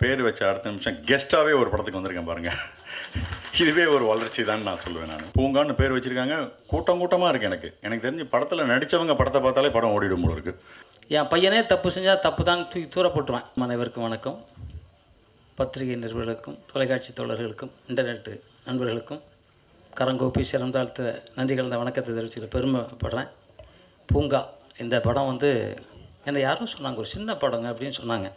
பேர் வச்ச அடுத்த நிமிஷம் கெஸ்ட்டாகவே ஒரு படத்துக்கு வந்திருக்கேன் பாருங்கள். இதுவே ஒரு வளர்ச்சி தான் நான் சொல்லுவேன். நான் பூங்கான்னு பேர் வச்சுருக்காங்க. கூட்டமாக இருக்குது. எனக்கு தெரிஞ்சு படத்தில் நடித்தவங்க படத்தை பார்த்தாலே படம் ஓடிடும் போல இருக்குது. என் பையனே தப்பு செஞ்சால் தப்பு தான் தூக்கி தூரப்பட்டுருவேன். அனைவருக்கும் வணக்கம். பத்திரிகை நிருபர்களுக்கும் தொலைக்காட்சி தோழர்களுக்கும் இன்டர்நெட்டு நண்பர்களுக்கும் கரங்கோப்பி சிறந்தாழ்த்த நன்றி கலந்த வணக்கத்தை தெரிவிச்சுக்கிற பெருமைப்படுறேன். பூங்கா இந்த படம் என்னை யாரும் சொன்னாங்க ஒரு சின்ன படங்க அப்படின்னு சொன்னாங்க.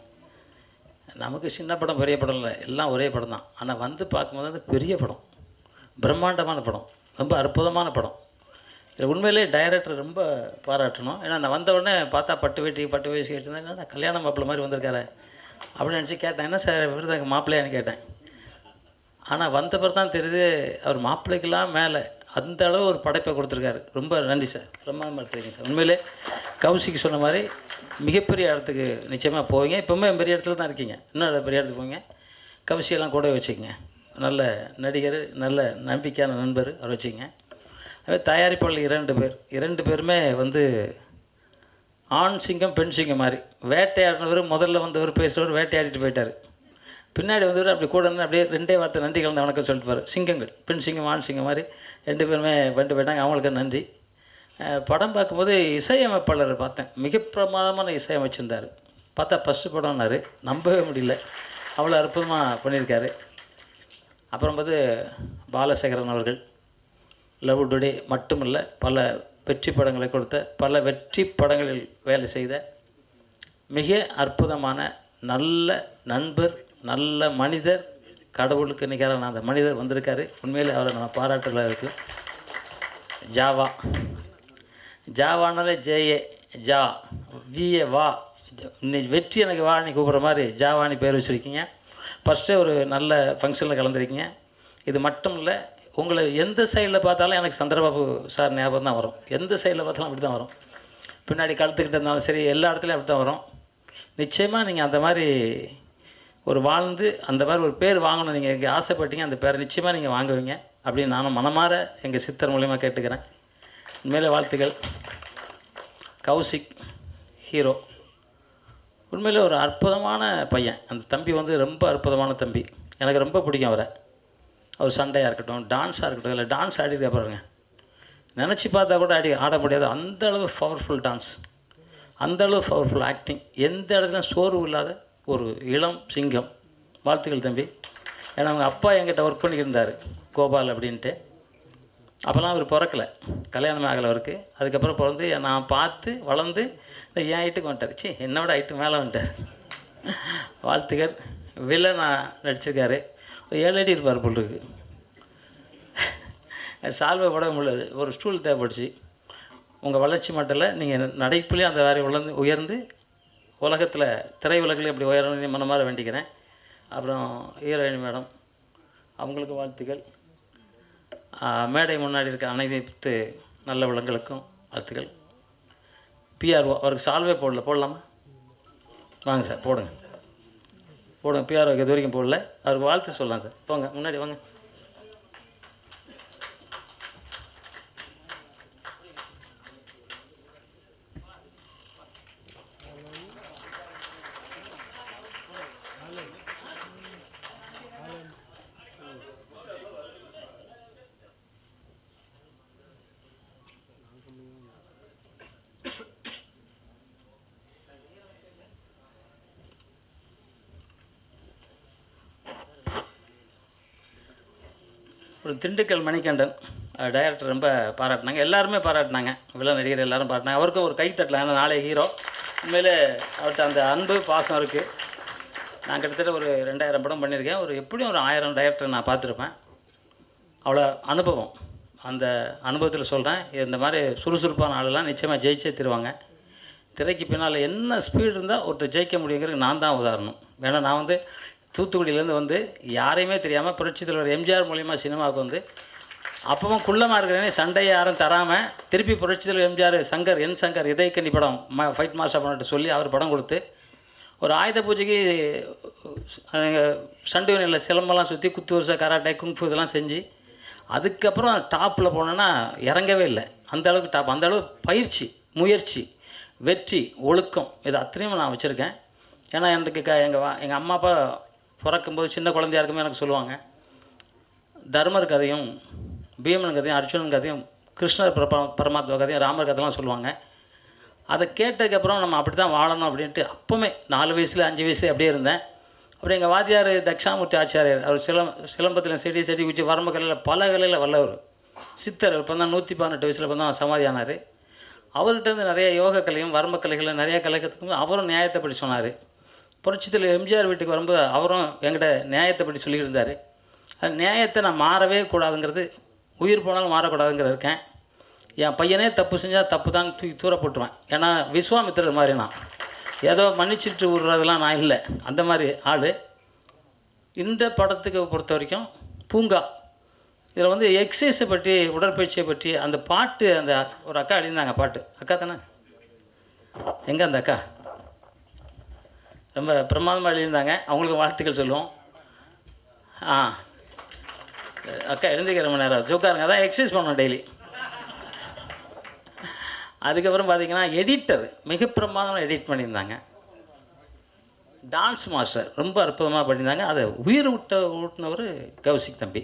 நமக்கு சின்ன படம் பெரிய படம் இல்லை, எல்லாம் ஒரே படம் தான். ஆனால் பார்க்கும்போது அது பெரிய படம், பிரம்மாண்டமான படம், ரொம்ப அற்புதமான படம். இதில் உண்மையிலே டைரக்டர் ரொம்ப பாராட்டணும். ஏன்னா நான் வந்த உடனே பார்த்தா பட்டு வயசு கேட்டிருந்தேன். என்ன கல்யாண மாப்பிள்ளை மாதிரி வந்திருக்காரு அப்படின்னு நினச்சி கேட்டேன். என்ன சார் விருதாங்க மாப்பிள்ளையான்னு கேட்டேன். ஆனால் வந்த பிறகு தான் தெரியுது அவர் மாப்பிள்ளைக்கெல்லாம் மேலே அந்த அளவு ஒரு படைப்பை கொடுத்துருக்காரு. ரொம்ப நன்றி சார், ரொம்ப எடுத்துருக்கீங்க சார். உண்மையிலே கௌசிக்கு சொன்ன மாதிரி மிகப்பெரிய இடத்துக்கு நிச்சயமாக போவீங்க. இப்போவுமே பெரிய இடத்துல தான் இருக்கீங்க, இன்னும் பெரிய இடத்துக்கு போவீங்க. கௌசியெல்லாம் கூட வச்சுக்கோங்க. நல்ல நடிகர், நல்ல நம்பிக்கையான நண்பர் அவர் வச்சுக்கோங்க. அதே தயாரிப்பாளர் இரண்டு பேருமே ஆண் சிங்கம் பெண் சிங்கம் மாதிரி. வேட்டையாடினவர் முதல்ல வந்தவர் பேசுகிறவர் வேட்டையாடிட்டு போயிட்டார். பின்னாடி அப்படி கூட அப்படியே ரெண்டே வார்த்தை நன்றி கலந்த வணக்கம் சொல்லிட்டு சிங்கங்கள், பெண் சிங்கம் ஆண் சிங்கம் மாதிரி ரெண்டு பேருமே பண்ணிட்டு போயிட்டாங்க. அவங்களுக்கு நன்றி. படம் பார்க்கும்போது இசையமைப்பாளர் பார்த்தேன், மிக பிரமாதமான இசையமைச்சிருந்தார். பார்த்தா ஃபஸ்ட்டு படம்னாரு, நம்பவே முடியல, அவ்வளோ அற்புதமாக பண்ணியிருக்காரு. அப்புறம் பாலசேகரன் அவர்கள் லவ் டுடே மட்டுமில்லை, பல வெற்றி படங்களை கொடுத்த, பல வெற்றி படங்களில் வேலை செய்த மிக அற்புதமான நல்ல நண்பர், நல்ல மனிதர், கடவுளுக்கு நிகரான அந்த மனிதர் வந்திருக்காரு. உண்மையில் அவரை நம்ம பாராட்டுகளாக இருக்குது. ஜாவானாலே ஜேஏ ஜா விஏ வா, இன்னைக்கு வெற்றி எனக்கு வா நீ கூப்பிட்ற மாதிரி ஜாவானி பேர் வச்சுருக்கீங்க. ஃபஸ்ட்டே ஒரு நல்ல ஃபங்க்ஷனில் கலந்துருக்கீங்க. இது மட்டும் இல்லை, உங்களை எந்த சைடில் பார்த்தாலும் எனக்கு சந்திரபாபு சார் ஞாபகம் தான் வரும். எந்த சைடில் பார்த்தாலும் அப்படி தான் வரும். பின்னாடி கழுத்துக்கிட்டு இருந்தாலும் சரி, எல்லா இடத்துலையும் அப்படி தான் வரும். நிச்சயமாக நீங்கள் அந்த மாதிரி ஒரு வாழ்ந்து அந்த மாதிரி ஒரு பேர் வாங்கணும். நீங்கள் எங்கே ஆசைப்பட்டீங்க, அந்த பேரை நிச்சயமாக நீங்கள் வாங்குவீங்க அப்படின்னு நானும் மனமாற எங்கள் சித்தர் மூலிமா கேட்டுக்கிறேன். உண்மையிலே வாழ்த்துக்கள். கௌசிக் ஹீரோ, உண்மையிலே ஒரு அற்புதமான பையன். அந்த தம்பி ரொம்ப அற்புதமான தம்பி. எனக்கு ரொம்ப பிடிக்கும் அவரை. அவர் சண்டையாக இருக்கட்டும், டான்ஸாக இருக்கட்டும், இல்லை டான்ஸ் ஆடிருக்க பாருங்க, நினச்சி பார்த்தா கூட ஆட முடியாது. அந்தளவு பவர்ஃபுல் டான்ஸ், அந்தளவு பவர்ஃபுல் ஆக்டிங். எந்த இடத்துலையும் சோர்வு இல்லாத ஒரு இளம் சிங்கம். வாழ்த்துக்கள் தம்பி. ஏன்னா அவங்க அப்பா என்கிட்ட ஒர்க் பண்ணிக்கிட்டு இருந்தார், கோபால் அப்படின்ட்டு. அப்போல்லாம் அவர் பிறக்கலை, கல்யாணம் ஆகலை அவருக்கு. அதுக்கப்புறம் நான் பார்த்து வளர்ந்து என் ஹைட்டுக்கு வந்துட்டார். என்னோட ஹைட்டு மேலே வந்துட்டார். வாழ்த்துக்கள். வில்லனாக நடிச்சிருக்காரு. ஒரு 7 அடி இருப்பார் போல் இருக்கு. சால்வை போட முடியாது, ஒரு ஸ்டூல் தேவைப்படுச்சு. உங்கள் வளர்ச்சி மட்டும் இல்லை, நீங்கள் நடைப்புலேயும் அந்த வேறு உயர்ந்து உலகத்தில் திரை உலகில் எப்படி உயரணும் மனமாற வேண்டிக்கிறேன். அப்புறம் ஹீரோயினி மேடம், அவங்களுக்கு வாழ்த்துக்கள். மேடை முன்னாடி இருக்க அனைத்து நல்ல உள்ளங்களுக்கும் வாழ்த்துக்கள். பிஆர்ஓ அவருக்கு சால்வே போடலாமா? வாங்க சார், போடுங்க. பிஆர்ஓக்கு இது வரைக்கும் போடல, அவருக்கு வாழ்த்து சொல்லலாம் சார். போங்க, முன்னாடி வாங்க. ஒரு திண்டுக்கல் மணிகண்டன் டைரக்டர் ரொம்ப பாராட்டினாங்க, எல்லாருமே பாராட்டினாங்க, வில்லன் நடிகர் எல்லோரும் பாராட்டினாங்க. அவருக்கும் ஒரு கைத்தட்டலாம், ஏன்னா நாளை ஹீரோ. உண்மையிலே அவர்கிட்ட அந்த அன்பு பாசம் இருக்குது. நான் கிட்டத்தட்ட ஒரு 2000 படம் பண்ணியிருக்கேன். எப்படியும் ஒரு 1000 டைரக்டர் நான் பார்த்துருப்பேன். அவ்வளோ அனுபவம். அந்த அனுபவத்தில் சொல்கிறேன், இந்த மாதிரி சுறுசுறுப்பான ஆளெல்லாம் நிச்சயமாக ஜெயிச்சே தருவாங்க. திரைக்கு பின்னால் என்ன ஸ்பீடு இருந்தால் ஒருத்தர் ஜெயிக்க முடியுங்கிறது நான் தான் உதாரணம். ஏன்னா நான் தூத்துக்குடியிலேருந்து யாரையுமே தெரியாமல் புரட்சித் தலைவர் எம்ஜிஆர் மூலிமா சினிமாவுக்கு அப்பவும் குள்ளமாக இருக்கிறேனே சண்டையை யாரும் தராமல் திருப்பி புரட்சித் தலைவர் எம்ஜிஆர் சங்கர் இதயக்கண்ணி படம் ஃபைட் மாஸ்டர் பண்ணிட்டு சொல்லி அவர் படம் கொடுத்து ஒரு ஆயுத பூஜைக்கு சண்டுவனில் சிலம்பெல்லாம் சுற்றி குத்து வருஷம் கராட்டே குங்ஃபு இதெல்லாம் செஞ்சு அதுக்கப்புறம் டாப்பில் போனோன்னா இறங்கவே இல்லை. அந்தளவுக்கு டாப், அந்தளவு பயிற்சி, முயற்சி, வெற்றி, ஒழுக்கம் இது அத்தனையும் நான் வச்சுருக்கேன். ஏன்னா எனக்கு எங்கள் அம்மா அப்பா பிறக்கும்போது சின்ன குழந்தையா இருக்குமே எனக்கு சொல்லுவாங்க. தர்மர் கதையும் பீமன் கதையும் அர்ஜுனன் கதையும் கிருஷ்ணர் பரமாத்மா கதையும் ராமர் கதையெல்லாம் சொல்லுவாங்க. அதை கேட்டதுக்கப்புறம் நம்ம அப்படி தான் வாழணும் அப்படின்ட்டு அப்போவுமே 4 வயசில் 5 வயசுல அப்படியே இருந்தேன். அப்புறம் எங்கள் வாத்தியார் தக்ஷாமூர்த்தி ஆச்சாரியர், அவர் சிலம்பத்தில் செடி குச்சி வரம்பு கலையில் பல கலையில் வல்லவர் சித்தர். இப்போ தான் 118 வயசில் இப்போ தான் சமாதி ஆனார். அவர்கிட்ட நிறைய யோக கலையும் வரம்பு கலைகளும் நிறைய கலைக்கிறதுக்கும் அவரும் நியாயத்தை பற்றி சொன்னார். புரட்சித்தில் எம்ஜிஆர் வீட்டுக்கு வரும்போது அவரும் என்கிட்ட நியாயத்தை பற்றி சொல்லிக்கிட்டு இருந்தார். அது நியாயத்தை நான் மாறவே கூடாதுங்கிறது, உயிர் போனாலும் மாறக்கூடாதுங்கிற இருக்கேன். என் பையனே தப்பு செஞ்சால் தப்பு தான் தூக்கி தூர போட்டுருவேன். ஏன்னா விஸ்வாமித்திரர் மாதிரி நான் ஏதோ மன்னிச்சுட்டு விடுறதெல்லாம் நான் இல்லை, அந்த மாதிரி ஆள். இந்த படத்துக்கு பொறுத்த வரைக்கும் பூங்கா, இதில் வந்து எக்ஸசைஸை பற்றி உடற்பயிற்சியை பற்றி அந்த பாட்டு, அந்த ஒரு அக்கா எழுதியிருந்தாங்க பாட்டு. அக்கா தானே? எங்கே அந்த அக்கா? ரொம்ப பிரமாதமாக எழுதியிருந்தாங்க. அவங்களுக்கு வாழ்த்துக்கள் சொல்லுவோம். அக்கா எழுந்திக்கிற மணி நேரம் உட்காருங்க, அதான் எக்ஸசைஸ் பண்ணோம் டெய்லி. அதுக்கப்புறம் பார்த்திங்கன்னா எடிட்டர் மிக பிரமாதமாக எடிட் பண்ணியிருந்தாங்க. டான்ஸ் மாஸ்டர் ரொம்ப அற்புதமாக பண்ணியிருந்தாங்க. அதை உயிர் ஊட்டினவர் கௌசிக் தம்பி.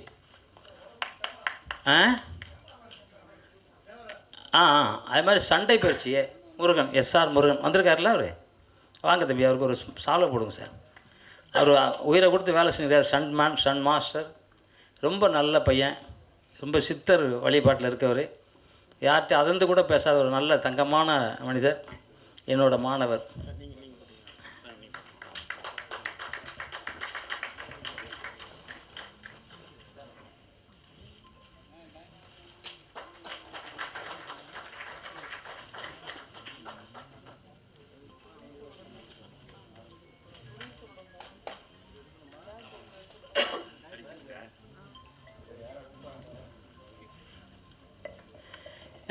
அது மாதிரி சண்டை பயிற்சியே முருகன், எஸ்ஆர் முருகன் வந்திருக்காருல்ல அவர். வாங்க தம்பி, அவருக்கு ஒரு சால்வை போடுங்க சார். அவர் உயிரை கொடுத்து வேலை செஞ்சுருக்கார். சன் மாஸ்டர், ரொம்ப நல்ல பையன், ரொம்ப சித்தர் வழிபாட்டில் இருக்கவர், யார்கிட்ட அதிர்ந்து கூட பேசாத ஒரு நல்ல தங்கமான மனிதர், என்னோட மாணவர்.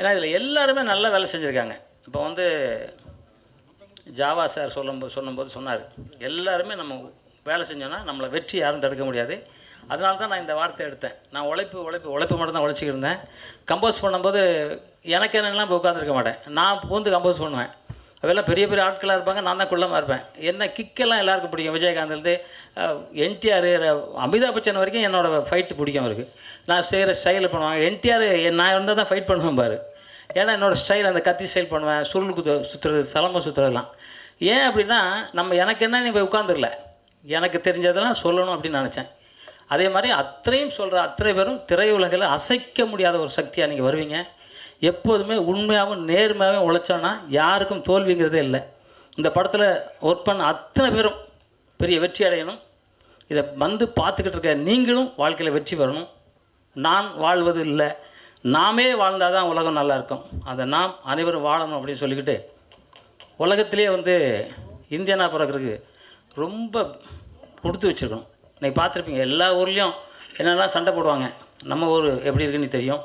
ஏன்னா இதில் எல்லாருமே நல்ல வேலை செஞ்சுருக்காங்க. இப்போ வந்து ஜாவா சார் சொல்லும்போது சொன்னார், எல்லாருமே நம்ம வேலை செஞ்சோன்னா நம்மளை வெற்றி யாரும் தடுக்க முடியாது. அதனால தான் நான் இந்த வார்த்தை எடுத்தேன். நான் உழைப்பு மட்டும் தான் உழைச்சிக்கிட்டு இருந்தேன். கம்போஸ் பண்ணும்போது எனக்கு என்னெல்லாம் இப்போ உட்காந்துருக்க மாட்டேன், நான் பூந்து கம்போஸ் பண்ணுவேன். அதெல்லாம் பெரிய பெரிய ஆட்களாக இருப்பாங்க, நான் தான் குள்ளமாக இருப்பேன். என்ன கிக்கெல்லாம் எல்லாருக்கும் பிடிக்கும். விஜயகாந்த்லேருந்து என்டிஆர், அமிதாப் பச்சன் வரைக்கும் என்னோடய ஃபைட்டு பிடிக்கும் அவருக்கு. நான் செய்கிற ஸ்டைலில் பண்ணுவாங்க. என்டிஆர் நான் இருந்தால் தான் ஃபைட் பண்ணுவேன் பாரு. ஏன்னா என்னோடய ஸ்டைல் அந்த கத்தி ஸ்டைல் பண்ணுவேன், சுருள் சுற்றுறது, சலம்பை சுற்றுறதுலாம். ஏன் அப்படின்னா எனக்கு என்ன நீ போய் உட்காந்துரல, எனக்கு தெரிஞ்சதெல்லாம் சொல்லணும் அப்படின்னு நினச்சேன். அதே மாதிரி அத்தனையும் சொல்கிற அத்தனை பேரும் திரையுலகில் அசைக்க முடியாத ஒரு சக்தியாக நீங்கள் வருவீங்க. எப்போதுமே உண்மையாகவும் நேர்மையாகவும் உழைச்சோன்னா யாருக்கும் தோல்விங்கிறதே இல்லை. இந்த படத்தில் ஒர்க் பண்ண அத்தனை பேரும் பெரிய வெற்றி அடையணும். இதை வந்து பார்த்துக்கிட்டு இருக்க நீங்களும் வாழ்க்கையில் வெற்றி பெறணும். நான் வாழ்வது இல்லை, நாமே வாழ்ந்தால் தான் உலகம் நல்லாயிருக்கும். அதை நாம் அனைவரும் வாழணும் அப்படின்னு சொல்லிக்கிட்டு, உலகத்திலே வந்து இந்தியனாக பிறக்கிறதுக்கு ரொம்ப கொடுத்து வச்சுருக்கணும். இன்றைக்கி பார்த்துருப்பீங்க எல்லா ஊர்லேயும் என்னெல்லாம் சண்டை போடுவாங்க. நம்ம ஊர் எப்படி இருக்குன்னு தெரியும்.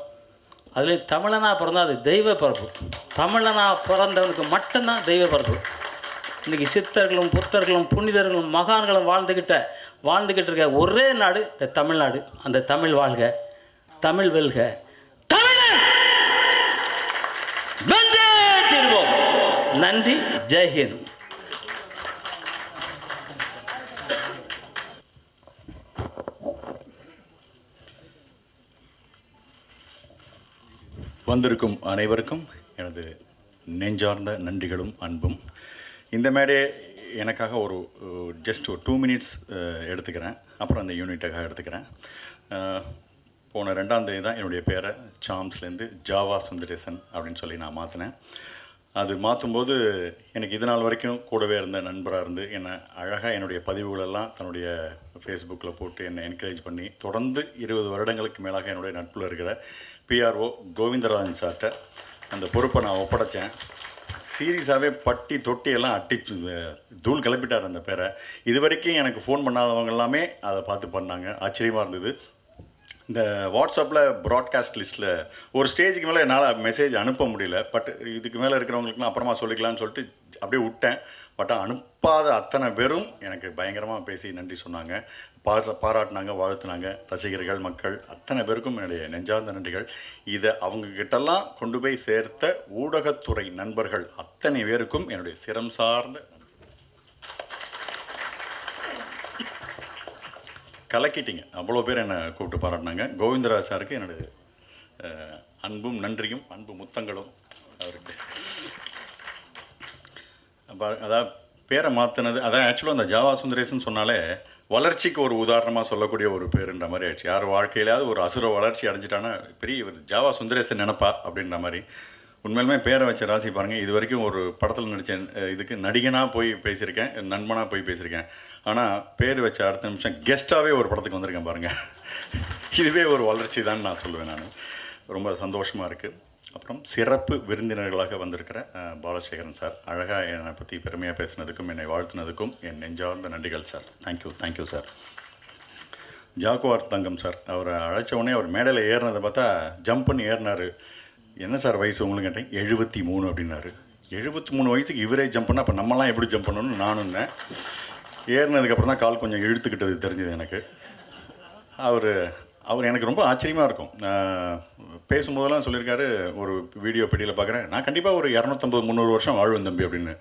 அதுலேயும் தமிழனாக பிறந்தால் அது தெய்வ பிறப்பு. தமிழனாக பிறந்தவனுக்கு மட்டும்தான் தெய்வ பிறப்பு. இன்றைக்கி சித்தர்களும் புத்தர்களும் புனிதர்களும் மகான்களும் வாழ்ந்துக்கிட்டு இருக்க ஒரே நாடு இந்த தமிழ்நாடு. அந்த தமிழ் வாழ்க, தமிழ் வெல்க, தமிழன் வென்றே தீர்வோம். நன்றி, ஜெய்ஹிந்த். வந்திருக்கும் அனைவருக்கும் எனது நெஞ்சார்ந்த நன்றிகளும் அன்பும். இந்த மேடே எனக்காக ஒரு ஜஸ்ட் ஒரு 2 மினிட்ஸ் எடுத்துக்கிறேன். அப்புறம் அந்த யூனிட்டுக்காக எடுத்துக்கிறேன். போன 2ஆம் தேதி தான் என்னுடைய பேரை சாம்ஸ்லேருந்து ஜாவா சுந்தரேசன் அப்படின்னு சொல்லி நான் மாற்றினேன். அது மாற்றும்போது எனக்கு இது நாள் வரைக்கும் கூடவே இருந்த நண்பராக இருந்து என்னை அழகாக என்னுடைய பதிவுகளெல்லாம் தன்னுடைய ஃபேஸ்புக்கில் போட்டு என்னை என்கரேஜ் பண்ணி தொடர்ந்து 20 வருடங்களுக்கு மேலாக என்னுடைய நட்பில் இருக்கிற பிஆர்ஓ கோவிந்தராஜன் சார்கிட்ட அந்த பொறுப்பை நான் ஒப்படைச்சேன். சீரியஸாகவே பட்டி தொட்டியெல்லாம் அட்டிச்சு தூள் கிளப்பிட்டார் அந்த பேரை. இது வரைக்கும் எனக்கு ஃபோன் பண்ணாதவங்க எல்லாமே அதை பார்த்து பண்ணாங்க. ஆச்சரியமாக இருந்தது. இந்த வாட்ஸ்அப்பில் ப்ராட்காஸ்ட் லிஸ்ட்டில் ஒரு ஸ்டேஜுக்கு மேலே என்னால் மெசேஜ் அனுப்ப முடியல. பட் இதுக்கு மேலே இருக்கிறவங்களுக்குலாம் அப்புறமா சொல்லிக்கலான்னு சொல்லிட்டு அப்படியே விட்டேன். பட் அனுப்பாத அத்தனை பேரும் எனக்கு பயங்கரமாக பேசி நன்றி சொன்னாங்க, பாராட்டினாங்க, வாழ்த்துனாங்க. ரசிகர்கள், மக்கள் அத்தனை பேருக்கும் என்னுடைய நெஞ்சார்ந்த நன்றிகள். இதை அவங்கக்கிட்டெல்லாம் கொண்டு போய் சேர்த்த ஊடகத்துறை நண்பர்கள் அத்தனை பேருக்கும் என்னுடைய சிரம் சார்ந்த கலக்கிட்டீங்க, அவ்வளோ பேர் என்னை கூப்பிட்டு பாராட்டினாங்க. கோவிந்தராஜ் சாருக்கு என்னோட அன்பும் நன்றியும், அன்பு முத்தங்களும் அவருக்கு. அதாவது பேரை மாற்றினது, அதான் ஆக்சுவலாக அந்த ஜாவா சுந்தரேசன் சொன்னாலே வளர்ச்சிக்கு ஒரு உதாரணமாக சொல்லக்கூடிய ஒரு பேருன்ற மாதிரி ஆயிடுச்சு. யார் வாழ்க்கையிலாவது ஒரு அசுர வளர்ச்சி அடைஞ்சிட்டானா பெரிய இவர் ஜாவா சுந்தரேசன் நினப்பா அப்படின்ற மாதிரி. உண்மையிலுமே பேரை வச்ச ராசி பாருங்கள். இது வரைக்கும் ஒரு படத்தில் நடித்தேன், இதுக்கு நடிகனாக போய் பேசியிருக்கேன், நண்பனாக போய் பேசியிருக்கேன். ஆனால் பேர் வச்ச அடுத்த நிமிஷம் கெஸ்ட்டாகவே ஒரு படத்துக்கு வந்திருக்கேன் பாருங்கள். இதுவே ஒரு வளர்ச்சி தான் நான் சொல்லுவேன். நான் ரொம்ப சந்தோஷமாக இருக்குது. அப்புறம் சிறப்பு விருந்தினர்களாக வந்திருக்கிற பாலசேகரன் சார், அழகாக என்னை பற்றி பெருமையாக பேசினதுக்கும் என்னை வாழ்த்தினதுக்கும் என் நெஞ்சார்ந்த நன்றிகள் சார். Thank you sir. ஜாக்குவார் தங்கம் சார், அவரை அழைச்ச உடனே அவர் மேடையில் ஏறினதை பார்த்தா ஜம்ப் பண்ணி ஏறினார். என்ன சார் வயசு உங்களுக்கு கேட்டேன். 73 அப்படின்னாரு. 73 வயசுக்கு இவரே ஜம்ப் பண்ணால் அப்போ நம்மலாம் எப்படி ஜம்ப் பண்ணணும்னு நானும் இருந்தேன். ஏறினதுக்கப்புறம் தான் கால் கொஞ்சம் இழுத்துக்கிட்டது தெரிஞ்சது எனக்கு. அவர் எனக்கு ரொம்ப ஆச்சரியமாக இருக்கும். பேசும்போதெல்லாம் சொல்லியிருக்காரு, ஒரு வீடியோ பெட்டியில் பார்க்குறேன், நான் கண்டிப்பாக ஒரு 250-300 வருஷம் வாழ்வேன் தம்பி அப்படின்னு.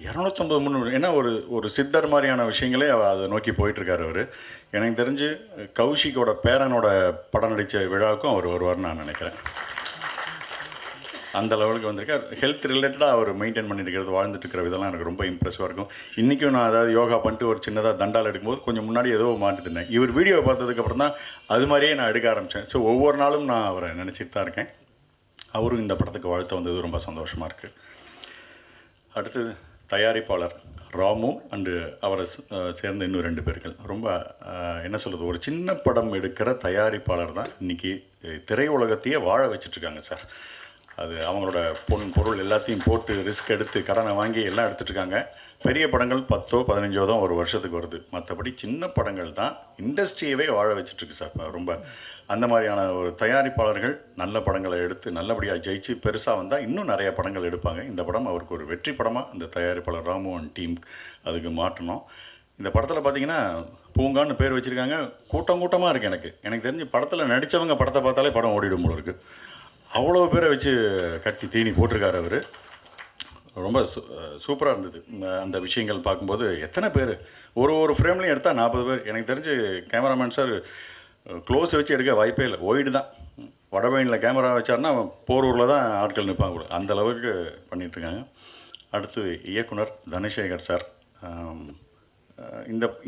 250-300 ஏன்னா ஒரு சித்தர் மாதிரியான விஷயங்களே அதை நோக்கி போயிட்டுருக்காரு அவர். எனக்கு தெரிஞ்சு கௌஷிக்கோட பேரனோட படம் நடித்த விழாவுக்கும் அவர் வருவார்னு நான் நினைக்கிறேன். அந்த லெவலுக்கு வந்திருக்கார். ஹெல்த் ரிலேட்டடாக அவர் மெயின்டைன் பண்ணிட்டு இருக்கிறது, வாழ்ந்துட்டு இருக்கிற விதம்லாம் எனக்கு ரொம்ப இம்ப்ரெசிவாக இருக்கும். இன்றைக்கும் நான் அதாவது யோகா பண்ணிட்டு ஒரு சின்னதாக தண்டால் எடுக்கும்போது கொஞ்சம் முன்னாடி ஏதோ மாட்டுத்தினேன். இவர் வீடியோவை பார்த்ததுக்கப்புறம் தான் அது மாதிரியே நான் எடுக்க ஆரம்பித்தேன். ஸோ ஒவ்வொரு நாளும் நான் அவரை நினச்சிட்டு தான் இருக்கேன். அவரும் இந்த படத்துக்கு வாழ்த்து வந்தது ரொம்ப சந்தோஷமாக இருக்குது. அடுத்தது தயாரிப்பாளர் ராமு அண்டு அவரை சேர்ந்த இன்னும் 2 பேர்கள். ரொம்ப என்ன சொல்கிறது, ஒரு சின்ன படம் எடுக்கிற தயாரிப்பாளர் தான் இன்றைக்கி திரையுலகத்தையே வாழ வச்சிட்ருக்காங்க சார். அது அவங்களோட பொருள் எல்லாத்தையும் போட்டு ரிஸ்க் எடுத்து கடனை வாங்கி எல்லாம் எடுத்துகிட்ருக்காங்க. பெரிய படங்கள் 10-15 தான் ஒரு வருஷத்துக்கு வருது. மற்றபடி சின்ன படங்கள் தான் இண்டஸ்ட்ரியவே வாழ வச்சிட்ருக்கு சார். ரொம்ப அந்த மாதிரியான ஒரு தயாரிப்பாளர்கள் நல்ல படங்களை எடுத்து நல்லபடியாக ஜெயிச்சு பெருசாக வந்தால் இன்னும் நிறைய படங்கள் எடுப்பாங்க. இந்த படம் அவருக்கு ஒரு வெற்றி படமாக அந்த தயாரிப்பாளர் ராமு அண்ட் டீம் அதுக்கு மாட்டணும். இந்த படத்தில் பார்த்தீங்கன்னா பூங்கான்னு பேர் வச்சுருக்காங்க. கூட்டமாக இருக்குது. எனக்கு தெரிஞ்சு படத்தில் நடித்தவங்க படத்தை பார்த்தாலே படம் ஓடிடும் போல இருக்குது. அவ்வளோ பேரை வச்சு கட்டி தீனி போட்டிருக்காரு அவர். ரொம்ப சூப்பராக இருந்தது அந்த விஷயங்கள் பார்க்கும்போது. எத்தனை பேர் ஒரு ஃப்ரேம்லையும் எடுத்தால் 40 பேர். எனக்கு தெரிஞ்சு கேமராமேன் சார் க்ளோஸ் வச்சு எடுக்க வாய்ப்பே இல்லை, ஒய்டு தான். வடபழனியில் கேமரா வச்சார்னா போரூரில் தான் ஆட்கள் நிற்பாங்க கூட, அந்த அளவுக்கு பண்ணிகிட்ருக்காங்க. அடுத்து இயக்குனர் தனசேகர் சார்.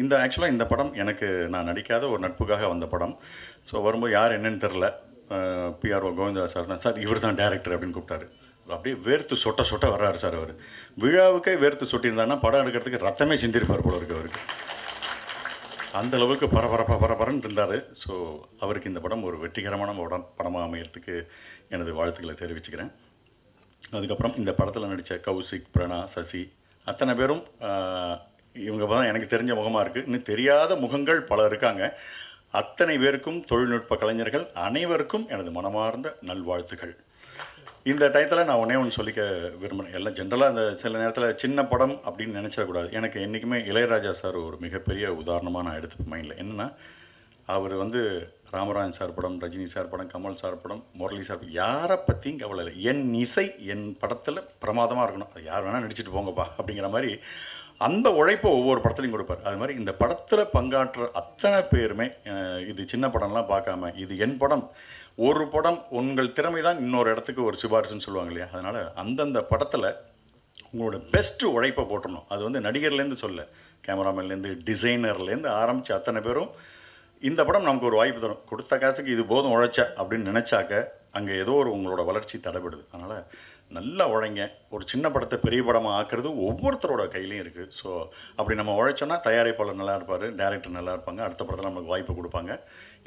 இந்த ஆக்சுவலாக இந்த படம் எனக்கு நான் நடிக்காத ஒரு நட்புக்காக வந்த படம். ஸோ வரும்போது யார் என்னன்னு தெரில, பிஆர்ஓ கோவிந்தராஜ் சார் தான், சார் இவர் தான் டேரக்டர் அப்படின்னு கூப்பிட்டாரு. அப்படியே வேர்த்து சொட்ட வர்றாரு சார். அவர் விழாவுக்கே வேர்த்து சொட்டியிருந்தாருன்னா படம் எடுக்கிறதுக்கு ரத்தமே சிந்திருப்பார் போல இருக்கு அவருக்கு. அந்த அளவுக்கு பரபரன்னு இருந்தார். ஸோ அவருக்கு இந்த படம் ஒரு வெற்றிகரமான படமாக அமையறதுக்கு எனது வாழ்த்துக்களை தெரிவிச்சுக்கிறேன். அதுக்கப்புறம் இந்த படத்தில் நடித்த கௌசிக், பிரணா, சசி அத்தனை பேரும் இவங்க தான் எனக்கு தெரிஞ்ச முகமாக இருக்குது. இன்னும் தெரியாத முகங்கள் பல இருக்காங்க. அத்தனை பேருக்கும், தொழில்நுட்ப கலைஞர்கள் அனைவருக்கும் எனது மனமார்ந்த நல்வாழ்த்துக்கள். இந்த டயத்தில் நான் ஒன்று சொல்லிக்க விரும்புகிறேன். எல்லாம் ஜென்ரலாக அந்த சில நேரத்தில் சின்ன படம் அப்படின்னு நினச்சிடக்கூடாது. எனக்கு என்றைக்குமே இளையராஜா சார் ஒரு மிகப்பெரிய உதாரணமாக நான் எடுத்துப்பேன் மைண்டில். என்னென்னா, அவர் ராமராஜன் சார் படம், ரஜினி சார் படம், கமல் சார் படம், முரளி சார், யாரை பற்றியும் கவலை இல்லை. என் இசை என் படத்தில் பிரமாதமாக இருக்கணும், அது யார் வேணால் நடிச்சிட்டு போங்கப்பா அப்படிங்கிற மாதிரி அந்த உழைப்பை ஒவ்வொரு படத்துலையும் கொடுப்பார். அது மாதிரி இந்த படத்தில் பங்காற்ற அத்தனை பேருமே இது சின்ன படம்லாம் பார்க்காம இது என் படம், ஒரு படம் உங்கள் திறமை தான் இன்னொரு இடத்துக்கு ஒரு சிபாரிசுன்னு சொல்லுவாங்க இல்லையா. அதனால் அந்தந்த படத்தில் உங்களோட பெஸ்ட்டு உழைப்பை போட்டணும். அது நடிகர்லேருந்து சொல்ல, கேமராமேன்லேருந்து டிசைனர்லேருந்து ஆரம்பித்து அத்தனை பேரும் இந்த படம் நமக்கு ஒரு வாய்ப்பு தரும், கொடுத்த காசுக்கு இது போதும் உழைச்ச அப்படின்னு நினச்சாக்க அங்கே ஏதோ ஒரு உங்களோட வளர்ச்சி தடைபடுது. அதனால் நல்லா உழைங்க. ஒரு சின்ன படத்தை பெரிய படமாக ஆக்குறது ஒவ்வொருத்தரோட கையிலையும் இருக்குது. ஸோ அப்படி நம்ம உழைச்சோன்னா தயாரிப்பாளர் நல்லா இருப்பார், டைரக்டர் நல்லா இருப்பாங்க, அடுத்த படத்தில் நமக்கு வாய்ப்பு கொடுப்பாங்க,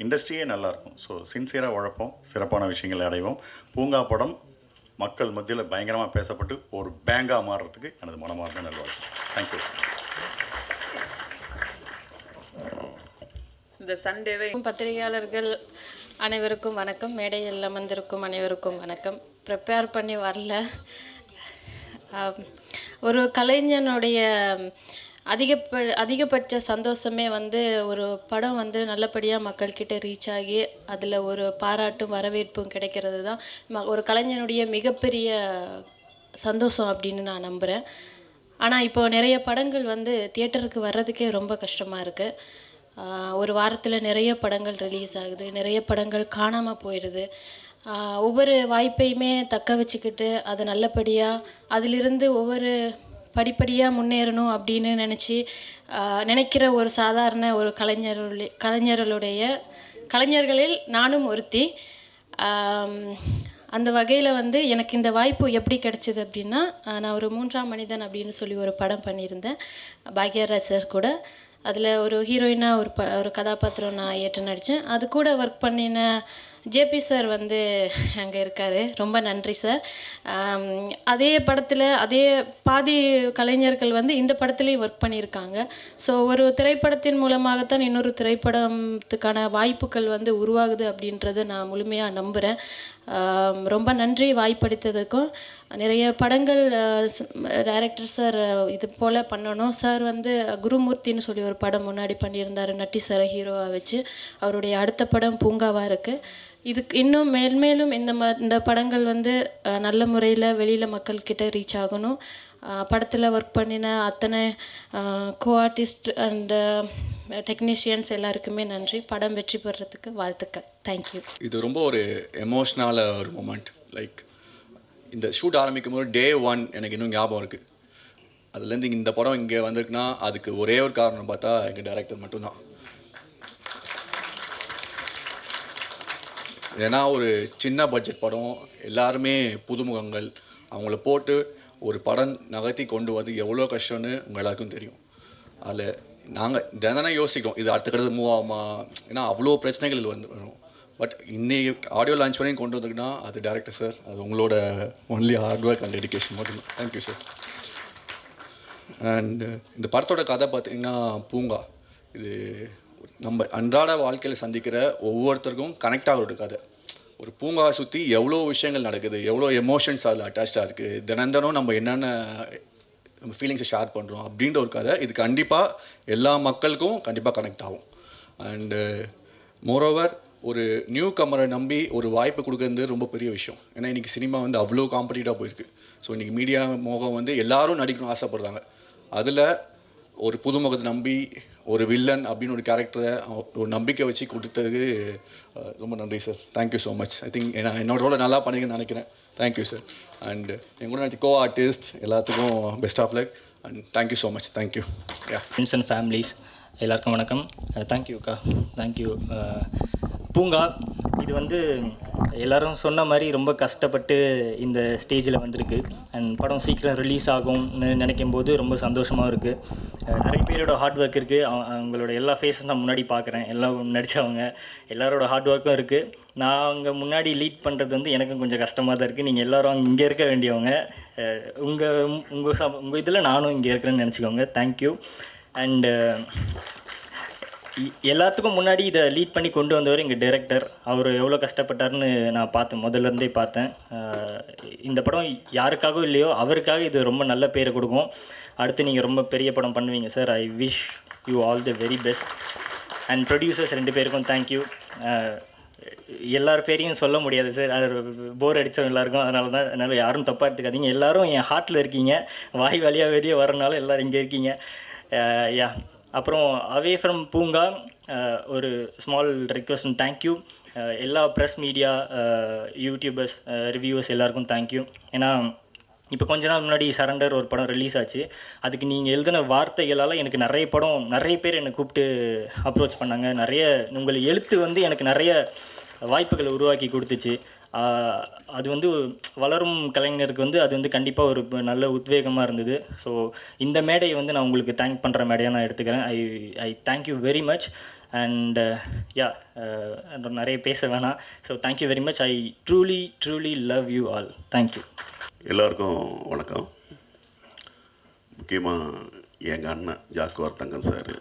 இண்டஸ்ட்ரியே நல்லாயிருக்கும். ஸோ சின்சியராக உழைப்போம், சிறப்பான விஷயங்களை அடைவோம். பூங்கா படம் மக்கள் மத்தியில் பயங்கரமாக பேசப்பட்டு ஒரு பேங்காக மாறுறதுக்கு எனது மனமார்ந்த நல்வாழ்த்து. தேங்க்யூ. இந்த சண்டேவே பத்திரிகையாளர்கள் அனைவருக்கும் வணக்கம். மேடையில் அமர்ந்திருக்கும் அனைவருக்கும் வணக்கம். ப்ரிப்பேர் பண்ணி வரல. ஒரு கலைஞனுடைய அதிகபட்ச சந்தோஷமே ஒரு படம் நல்லபடியாக மக்கள்கிட்ட ரீச் ஆகி அதில் ஒரு பாராட்டும் வரவேற்பும் கிடைக்கிறது தான் ஒரு கலைஞனுடைய மிகப்பெரிய சந்தோஷம் அப்படின்னு நான் நம்புகிறேன். ஆனால் இப்போது நிறைய படங்கள் தியேட்டருக்கு வர்றதுக்கே ரொம்ப கஷ்டமாக இருக்குது. ஒரு வாரத்தில் நிறைய படங்கள் ரிலீஸ் ஆகுது, நிறைய படங்கள் காணாமல் போயிடுது. ஒவ்வொரு வாய்ப்பையுமே தக்க வச்சுக்கிட்டு அதை நல்லபடியாக அதிலிருந்து ஒவ்வொரு படிப்படியாக முன்னேறணும் அப்படின்னு நினைக்கிற ஒரு சாதாரண ஒரு கலைஞர்களில் நானும் ஒருத்தி. அந்த வகையில் வந்து எனக்கு இந்த வாய்ப்பு எப்படி கிடைச்சிது அப்படின்னா, நான் ஒரு 3ஆம் மனிதன் அப்படின்னு சொல்லி ஒரு படம் பண்ணியிருந்தேன் பாக்யராஜ் சார் கூட. அதில் ஒரு ஹீரோயினாக ஒரு கதாபாத்திரம் நான் ஏற்று நடித்தேன். அது கூட ஒர்க் பண்ணின ஜேபி சார் வந்து அங்கே இருக்கார். ரொம்ப நன்றி சார். அதே படத்தில் அதே பாதி கலைஞர்கள் வந்து இந்த படத்துலேயும் ஒர்க் பண்ணியிருக்காங்க. ஸோ ஒரு திரைப்படத்தின் மூலமாகத்தான் இன்னொரு திரைப்படத்துக்கான வாய்ப்புகள் வந்து உருவாகுது அப்படின்றத நான் முழுமையாக நம்புகிறேன். ரொம்ப நன்றி வாய்ப்பளித்ததுக்கும். நிறைய படங்கள் டைரக்டர் சார் இது போல் பண்ணணும். சார் வந்து குருமூர்த்தின்னு சொல்லி ஒரு படம் முன்னாடி பண்ணியிருந்தார், நட்டி சாரை ஹீரோவாக வச்சு. அவருடைய அடுத்த படம் பூங்காவாக இருக்குது. இதுக்கு இன்னும் மேல்மேலும் இந்த படங்கள் வந்து நல்ல முறையில் வெளியில் மக்கள்கிட்ட ரீச் ஆகணும். படத்தில் ஒர்க் பண்ணின அத்தனை கோ ஆர்டிஸ்ட் அண்டு டெக்னீஷியன்ஸ் எல்லாருக்குமே நன்றி. படம் வெற்றி பெறத்துக்கு வாழ்த்துக்கள். தேங்க்யூ. இது ரொம்ப ஒரு எமோஷ்னலான ஒரு மூமெண்ட். லைக் இந்த ஷூட் ஆரம்பிக்கும் போது Day 1 எனக்கு இன்னும் ஞாபகம் இருக்குது. அதுலேருந்து இந்த படம் இங்கே வந்திருக்குன்னா அதுக்கு ஒரே ஒரு காரணம் பார்த்தா எங்கள் டைரக்டர் மட்டும்தான். ஏன்னா ஒரு சின்ன பட்ஜெட் படம், எல்லாருமே புதுமுகங்கள், அவங்கள போட்டு ஒரு படம் நகர்த்தி கொண்டு வந்து எவ்வளோ கஷ்டம்னு உங்கள் எல்லாருக்கும் தெரியும். அதில் நாங்கள் தினம் யோசிக்கிறோம் இது அடுத்த கட்டத்தில் மூவ் ஆகுமா, ஏன்னா அவ்வளோ பிரச்சனைகள் வரும். பட் இன்னைக்கு ஆடியோ லான்ச் வரையும் கொண்டு வந்திருக்குன்னா அது டைரக்டர் சார், அது உங்களோட only hard work and dedication மட்டும்தான். Thank you sir. அண்டு இந்த படத்தோட கதை பார்த்திங்கன்னா பூங்கா. இது நம்ம அன்றாட வாழ்க்கையில் சந்திக்கிற ஒவ்வொருத்தருக்கும் கனெக்ட் ஆகிற ஒரு கதை. ஒரு பூங்காவை சுற்றி எவ்வளோ விஷயங்கள் நடக்குது, எவ்வளோ எமோஷன்ஸ் அதில் அட்டாச்சாக இருக்குது, தினம் நம்ம என்னென்ன நம்ம ஃபீலிங்ஸை ஷேர் பண்ணுறோம் அப்படின்ற ஒரு கதை. இது கண்டிப்பாக எல்லா மக்களுக்கும் கண்டிப்பாக கனெக்ட் ஆகும். அண்டு மோரோவர் ஒரு நியூ கமரை நம்பி ஒரு வாய்ப்பு கொடுக்குறது ரொம்ப பெரிய விஷயம். ஏன்னா இன்றைக்கி சினிமா வந்து அவ்வளோ காம்படிட்டிவாக போயிருக்கு. ஸோ இன்றைக்கி மீடியா மோகம் வந்து எல்லோரும் நடிக்கணும்னு ஆசைப்படுறாங்க. அதில் ஒரு புதுமுகத்தை நம்பி ஒரு வில்லன் அப்படின்னு ஒரு கேரக்டரை ஒரு நம்பிக்கை வச்சு கொடுத்ததுக்கு ரொம்ப நன்றி sir. Thank you so much. I think என்னோட ரோலை நல்லா பண்ணிங்கன்னு நினைக்கிறேன். Thank you sir. அண்ட் எங்கூட நடிச்ச கோ ஆர்டிஸ்ட் எல்லாத்துக்கும் best of luck and thank you so much. Thank you. Friends and families எல்லாருக்கும் வணக்கம். தேங்க்யூக்கா. தேங்க்யூ. பூங்கா இது வந்து எல்லோரும் சொன்ன மாதிரி ரொம்ப கஷ்டப்பட்டு இந்த ஸ்டேஜில் வந்திருக்கு. அண்ட் படம் சீக்கிரம் ரிலீஸ் ஆகும்னு நினைக்கும் போது ரொம்ப சந்தோஷமாக இருக்குது. நிறைய பேரோட ஹார்ட் ஒர்க் இருக்குது. அவங்களோட எல்லா ஃபேஸும் நான் முன்னாடி பார்க்குறேன். எல்லாம் நடித்தவங்க எல்லாரோட ஹார்ட் ஒர்க்கும் இருக்குது. நான் அங்கே முன்னாடி லீட் பண்ணுறது வந்து எனக்கும் கொஞ்சம் கஷ்டமாக தான் இருக்குது. நீங்கள் எல்லோரும் இங்கே இருக்க வேண்டியவங்க. உங்கள் இதில் நானும் இங்கே இருக்கிறேன்னு நினச்சிக்கோங்க. தேங்க்யூ. அண்டு எல்லாத்துக்கும் முன்னாடி இதை லீட் பண்ணி கொண்டு வந்தவர் எங்கள் டைரக்டர். அவர் எவ்வளோ கஷ்டப்பட்டார்னு நான் பார்த்தேன், முதல்லேருந்தே பார்த்தேன். இந்த படம் யாருக்காகவும் இல்லையோ அவருக்காக இது ரொம்ப நல்ல பேரை கொடுக்கும். அடுத்து நீங்கள் ரொம்ப பெரிய படம் பண்ணுவீங்க sir. I wish you all the very best. And producers 2 பேருக்கும் தேங்க்யூ. எல்லார் பேரையும் சொல்ல முடியாது சார், அது போர் அடித்தவங்க எல்லாருக்கும். அதனால யாரும் தப்பாக எடுத்துக்காதீங்க. எல்லோரும் என் ஹார்ட்டில் இருக்கீங்க. வாய் வழியாக வெளியே வரனால எல்லோரும் இங்கே இருக்கீங்க. யா. அப்புறம் அவே ஃப்ரம் பூங்கா ஒரு ஸ்மால் ரிக்வெஸ்ட் அண்ட் தேங்க்யூ. எல்லா ப்ரெஸ் மீடியா, யூடியூபர்ஸ், ரிவ்யூவர்ஸ் எல்லாருக்கும் தேங்க்யூ. ஏன்னா இப்போ கொஞ்ச நாள் முன்னாடி சரண்டர் ஒரு படம் ரிலீஸ் ஆச்சு. அதுக்கு நீங்கள் எழுதின வார்த்தைகளால் எனக்கு நிறைய பேர் என்னை கூப்பிட்டு அப்ரோச் பண்ணாங்க. உங்கள் எழுத்து வந்து எனக்கு நிறைய வாய்ப்புகளை உருவாக்கி கொடுத்துச்சு. அது வந்து வளரும் கலைஞருக்கு வந்து அது வந்து கண்டிப்பாக ஒரு நல்ல உத்வேகமாக இருந்தது. ஸோ இந்த மேடையை வந்து நான் உங்களுக்கு தேங்க் பண்ணுற மேடையாக நான் எடுத்துக்கிறேன். I thank you very much. And நிறைய பேச வேணாம். So thank you very much. I truly love you all. Thank you. எல்லாருக்கும் வணக்கம். முக்கியமாக எங்கள் அண்ணன் ஜாக்குவார் தங்கன் சார்.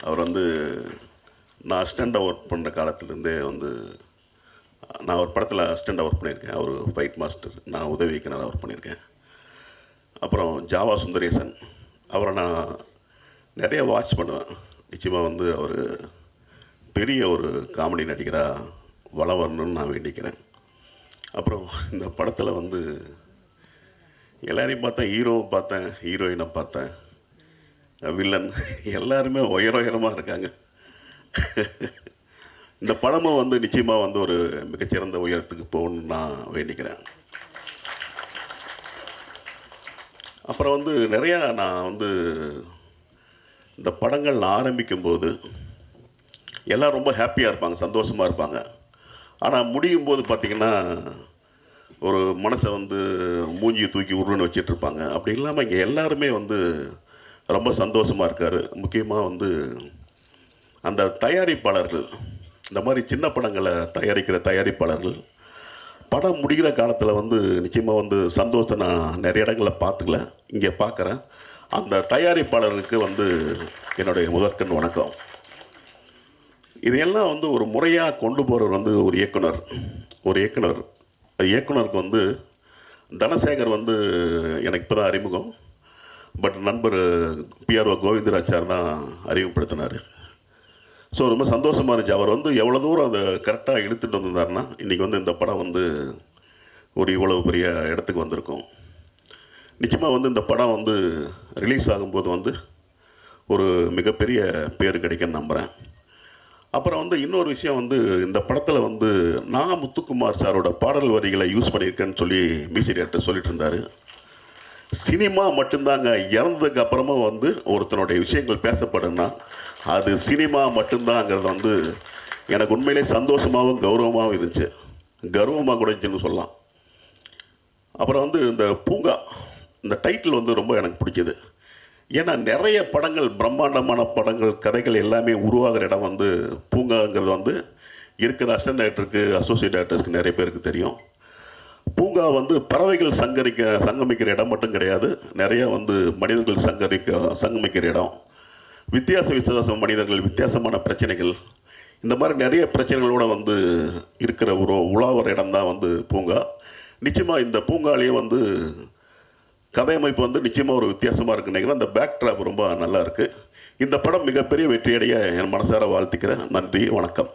அவர் வந்து நான் அசிஸ்டண்ட்டாக ஒர்க் பண்ணுற காலத்துலேருந்தே வந்து நான் ஒரு படத்தில் அசிஸ்டண்ட்டாக ஒர்க் பண்ணியிருக்கேன். அவர் ஃபைட் மாஸ்டர், நான் உதவி இயக்குனராக ஒர்க் பண்ணியிருக்கேன். அப்புறம் ஜாவா சுந்தரேசன், அவரை நான் நிறைய வாட்ச் பண்ணுவேன். நிச்சயமாக வந்து அவர் பெரிய ஒரு காமெடி நடிகராக வளம் வரணும்னு நான் வேண்டிக்கிறேன். அப்புறம் இந்த படத்தில் வந்து எல்லாரையும் பார்த்தேன், ஹீரோவை பார்த்தேன், ஹீரோயினை பார்த்தேன். வில்லன் எல்லாருமே உயரமாக இருக்காங்க. இந்த படமும் வந்து நிச்சயமாக வந்து ஒரு மிகச்சிறந்த உயரத்துக்கு போகணுன்னு நான் வேண்டிக்கிறேன். அப்புறம் வந்து நிறையா நான் வந்து இந்த படங்கள் நான் ஆரம்பிக்கும்போது எல்லாம் ரொம்ப ஹாப்பியாக இருப்பாங்க, சந்தோஷமாக இருப்பாங்க. ஆனால் முடியும் போது பார்த்திங்கன்னா ஒரு மனசை வந்து மூஞ்சியை தூக்கி உருன்னு வச்சிட்ருப்பாங்க. அப்படி இல்லாமல் இங்கே எல்லாருமே வந்து ரொம்ப சந்தோஷமாக இருக்கார். முக்கியமாக வந்து அந்த தயாரிப்பாளர்கள், இந்த மாதிரி சின்ன படங்களை தயாரிக்கிற தயாரிப்பாளர்கள் படம் முடிகிற காலத்தில் வந்து நிச்சயமாக வந்து சந்தோஷத்தை நான் நிறைய இடங்களில் பார்த்துக்கல, இங்கே பார்க்குறேன். அந்த தயாரிப்பாளருக்கு வந்து என்னுடைய முதற்கண் வணக்கம். இதையெல்லாம் வந்து ஒரு முறையாக கொண்டு போகிறவர் வந்து ஒரு இயக்குனருக்கு வந்து தனசேகர் வந்து எனக்கு இப்போ தான் அறிமுகம். பட் நண்பர் பிஆர்ஓ கோவிந்தராஜார் தான் அறிமுகப்படுத்தினார். ஸோ ரொம்ப சந்தோஷமாக இருந்துச்சு. அவர் வந்து எவ்வளோ தூரம் அதை கரெக்டாக இழுத்துட்டு வந்திருந்தாருன்னா இன்றைக்கி வந்து இந்த படம் வந்து ஒரு இவ்வளவு பெரிய இடத்துக்கு வந்திருக்கும். நிச்சயமாக வந்து இந்த படம் வந்து ரிலீஸ் ஆகும்போது வந்து ஒரு மிகப்பெரிய பேர் கிடைக்குன்னு நம்புகிறேன். அப்புறம் வந்து இன்னொரு விஷயம் வந்து இந்த படத்தில் வந்து நான் முத்துக்குமார் சாரோட பாடல் வரிகளை யூஸ் பண்ணியிருக்கேன்னு சொல்லி மியூசிக் டைரக்டர் சொல்லிட்டு இருந்தார். சினிமா மட்டும்தாங்க, இறந்ததுக்கு அப்புறமா வந்து ஒருத்தனுடைய விஷயங்கள் பேசப்படுன்னா அது சினிமா மட்டும்தாங்கிறது வந்து எனக்கு உண்மையிலே சந்தோஷமாகவும் கௌரவமாகவும் இருந்துச்சு, கர்வமாக கூட இருந்துச்சுன்னு சொல்லலாம். அப்புறம் வந்து இந்த பூங்கா, இந்த டைட்டில் வந்து ரொம்ப எனக்கு பிடிச்சது. ஏன்னா நிறைய படங்கள், பிரம்மாண்டமான படங்கள், கதைகள் எல்லாமே உருவாகிற இடம் வந்து பூங்காங்கிறது வந்து இருக்கிற அசிஸ்டன்ட் டைரக்டருக்கு, அசோசியேட் டைரக்டர்ஸ்க்கு நிறைய பேருக்கு தெரியும். பூங்கா வந்து பறவைகள் சங்கமிக்கிற இடம் மட்டும் கிடையாது, நிறைய வந்து மனிதர்கள் சங்கமிக்கிற இடம். வித்தியாச மனிதர்கள், வித்தியாசமான பிரச்சனைகள், இந்த மாதிரி நிறைய பிரச்சனைகளோடு வந்து இருக்கிற ஒரு உலாவர இடம் தான் வந்து பூங்கா. நிச்சயமாக இந்த பூங்காலேயே வந்து கதையமைப்பு வந்து நிச்சயமாக ஒரு வித்தியாசமாக இருக்குன்னு நினைக்கிறேன். அந்த பேக் ட்ராப் ரொம்ப நல்லா இருக்குது. இந்த படம் மிகப்பெரிய வெற்றியடைய என் மனசார வாழ்த்துக்கிறேன். நன்றி, வணக்கம்.